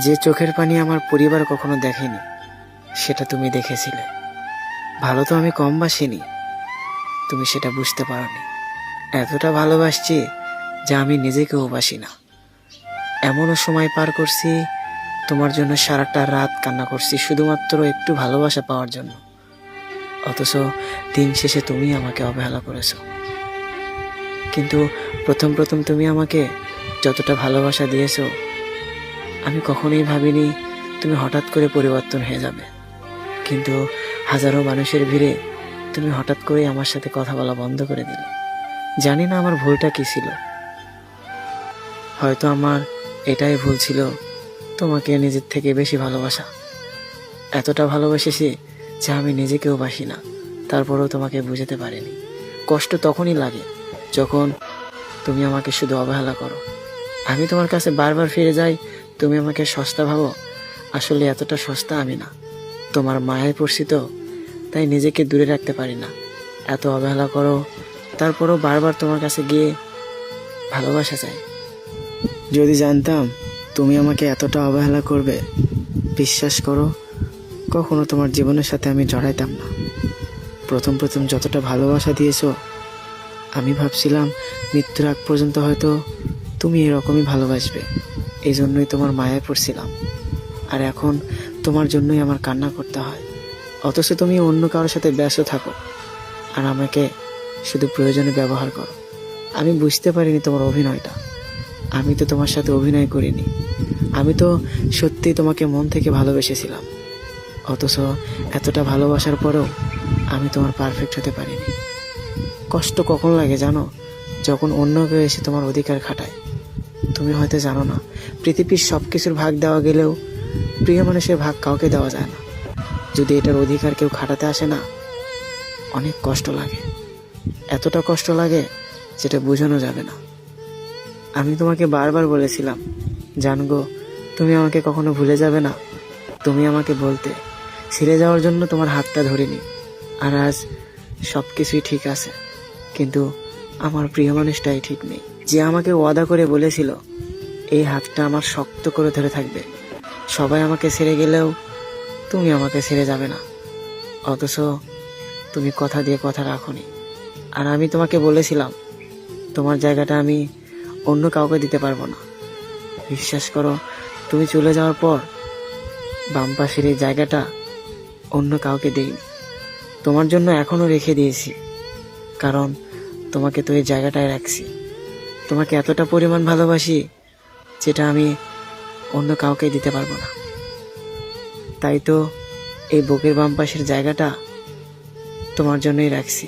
যে চোখের পানি আমার পরিবার কখনো দেখেনি সেটা তুমি দেখেছিলে। ভালো তো আমি কম বাসিনি, তুমি সেটা বুঝতে পারোনি। এতটা ভালোবাসছি যা আমি নিজেকেও বাসি না। এমনও সময় পার করছি তোমার জন্য, সারাটা রাত কান্না করছি শুধুমাত্র একটু ভালোবাসা পাওয়ার জন্য। অথচ দিন শেষে তুমি আমাকে অবহেলা করেছো। কিন্তু প্রথম প্রথম তুমি আমাকে যতটা ভালোবাসা দিয়েছো, আমি কখনোই ভাবিনি তুমি হঠাৎ করে পরিবর্তন হয়ে যাবে। কিন্তু হাজারো মানুষের ভিড়ে তুমি হঠাৎ করে আমার সাথে কথা বলা বন্ধ করে দিলে। জানি না আমার ভুলটা কি ছিল। হয়তো আমার এটাই ভুল ছিল, তোমাকে নিজের থেকে বেশি ভালোবাসা। এতটা ভালোবেসেছি যা আমি নিজেকেও বাসি না, তারপরেও তোমাকে বুঝাতে পারিনি। কষ্ট তখনই লাগে যখন তুমি আমাকে শুধু অবহেলা করো। আমি তোমার কাছে বারবার ফিরে যাই, তুমি আমাকে সস্তা ভাবো। আসলে এতটা সস্তা আমি না। তোমার মায়ায় পড়ছি তো, তাই নিজেকে দূরে রাখতে পারি না। এত অবহেলা করো, তারপরও বারবার তোমার কাছে গিয়ে ভালোবাসা চাই। যদি জানতাম তুমি আমাকে এতটা অবহেলা করবে, বিশ্বাস করো কখনো তোমার জীবনের সাথে আমি জড়াইতাম না। প্রথম প্রথম যতটা ভালোবাসা দিয়েছো, আমি ভাবছিলাম মৃত্যুর আগ পর্যন্ত হয়তো তুমি এরকমই ভালোবাসবে। এই জন্যই তোমার মায়ায় পড়ছিলাম। আর এখন তোমার জন্যই আমার কান্না করতে হয়। অথচ তুমি অন্য কারোর সাথে ব্যস্ত থাকো আর আমাকে শুধু প্রয়োজনে ব্যবহার করো। আমি বুঝতে পারিনি তোমার অভিনয়টা। আমি তো তোমার সাথে অভিনয় করিনি, আমি তো সত্যি তোমাকে মন থেকে ভালোবেসেছিলাম। অথচ এতটা ভালোবাসার পরেও আমি তোমার পারফেক্ট হতে পারিনি। কষ্ট কখন লাগে জানো? যখন অন্য কেউ এসে তোমার অধিকার খাটায়। তুমি হয়তো জানো না, পৃথিবীর সব কিছুর ভাগ দেওয়া গেলেও প্রিয় মানুষের ভাগ কাউকে দেওয়া যায় না। যদি এটার অধিকার কেউ খাটাতে আসে না, অনেক কষ্ট লাগে। এতটা কষ্ট লাগে যেটা বোঝানো যাবে না। আমি তোমাকে বারবার বলেছিলাম, জানগো তুমি আমাকে কখনো ভুলে যাবে না। তুমি আমাকে বলতে, ছেড়ে যাওয়ার জন্য তোমার হাতটা ধরিনি। আর আজ সব কিছুই ঠিক আছে, কিন্তু আমার প্রিয় মানুষটাই ঠিক নেই। যে আমাকে ওয়াদা করে বলেছিল এই হাতটা আমার শক্ত করে ধরে থাকবে, সবাই আমাকে ছেড়ে গেলেও তুমি আমাকে ছেড়ে যাবে না। অথচ তুমি কথা দিয়ে কথা রাখোনি। আর আমি তোমাকে বলেছিলাম তোমার জায়গাটা আমি অন্য কাউকে দিতে পারবো না। বিশ্বাস করো, তুমি চলে যাওয়ার পর বাম পাশের এই জায়গাটা অন্য কাউকে দেইনি, তোমার জন্য এখনো রেখে দিয়েছি। কারণ তোমাকে তো এই জায়গাটায় রাখছি। তোমাকে এতটা পরিমাণ ভালোবাসি যেটা আমি অন্য কাউকে দিতে পারবো না। তাই তো এই বুকের বাম পাশের জায়গাটা তোমার জন্যই রাখছি।